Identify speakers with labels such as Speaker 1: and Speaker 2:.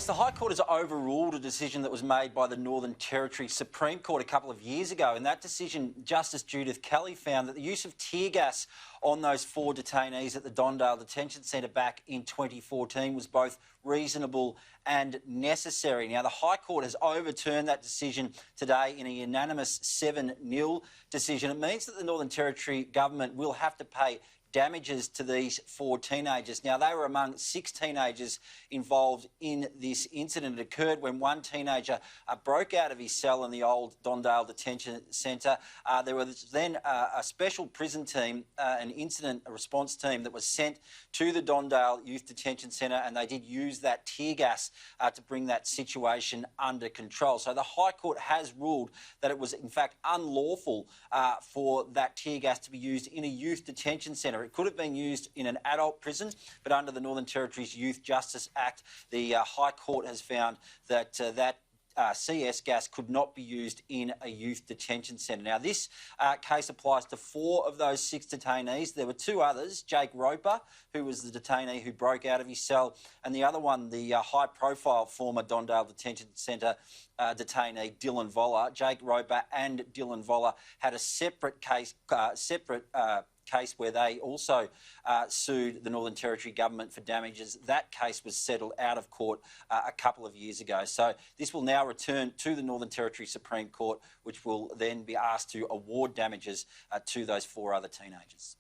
Speaker 1: The High Court has overruled a decision that was made by the Northern Territory Supreme Court a couple of years ago. In that decision, Justice Judith Kelly found that the use of tear gas on those 4 detainees at the Dondale Detention Centre back in 2014 was both reasonable and necessary. Now, the High Court has overturned that decision today in a unanimous 7-0 decision. It means that the Northern Territory government will have to pay damages to these 4 teenagers. Now, they were among 6 teenagers involved in this incident. It occurred when one teenager broke out of his cell in the old Dondale Detention Centre. There was then a special prison team, an incident response team that was sent to the Dondale Youth Detention Centre, and they did use that tear gas to bring that situation under control. So the High Court has ruled that it was in fact unlawful for that tear gas to be used in a youth detention centre. It could have been used in an adult prison, but under the Northern Territory's Youth Justice Act, the High Court has found that CS gas could not be used in a youth detention centre. Now, this case applies to 4 of those 6 detainees. There were 2 others, Jake Roper, who was the detainee who broke out of his cell, and the other one, the high-profile former Dondale Detention Centre detainee, Dylan Voller. Jake Roper and Dylan Voller had a separate case, where they also sued the Northern Territory government for damages. That case was settled out of court a couple of years ago. So this will now return to the Northern Territory Supreme Court, which will then be asked to award damages to those 4 other teenagers.